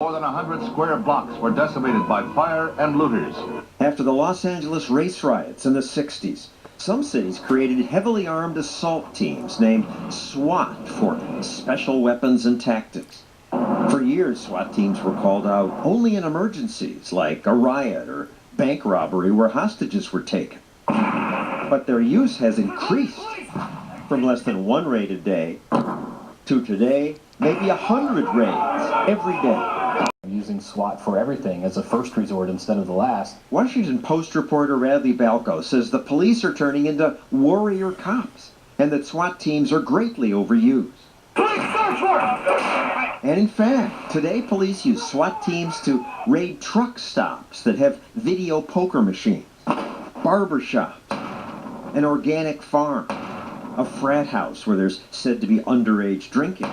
More than 100 square blocks were decimated by fire and looters. After the Los Angeles race riots in the 60s, some cities created heavily armed assault teams named SWAT for Special Weapons and Tactics. For years, SWAT teams were called out only in emergencies like a riot or bank robbery where hostages were taken. But their use has increased from less than one raid a day to today, maybe 100 raids every day. Using SWAT for everything as a first resort instead of the last. Washington Post reporter Radley Balco says the police are turning into warrior cops and that SWAT teams are greatly overused. And in fact, today police use SWAT teams to raid truck stops that have video poker machines, barber shops, an organic farm, a frat house where there's said to be underage drinking.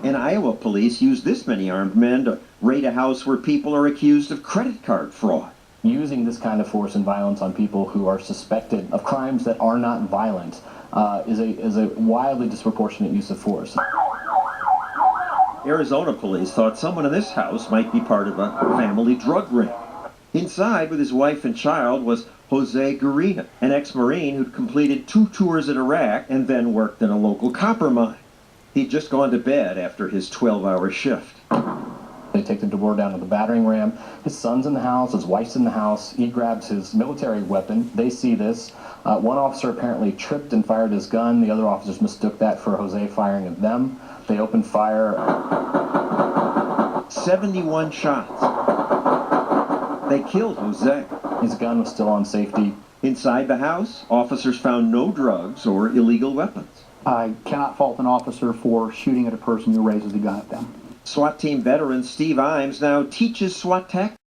And Iowa police use this many armed men to raid a house where people are accused of credit card fraud. Using this kind of force and violence on people who are suspected of crimes that are not violent is a wildly disproportionate use of force. Arizona police thought someone in this house might be part of a family drug ring. Inside with his wife and child was Jose Garina, an ex-Marine who'd completed 2 tours in Iraq and then worked in a local copper mine. He'd just gone to bed after his 12-hour shift. They take the door down to the battering ram. His son's in the house, his wife's in the house. He grabs his military weapon. They see this. One officer apparently tripped and fired his gun. The other officers mistook that for Jose firing at them. They opened fire. 71 shots. They killed Jose. His gun was still on safety. Inside the house, officers found no drugs or illegal weapons. I cannot fault an officer for shooting at a person who raises a gun at them. SWAT team veteran Steve Imes now teaches SWAT tactics.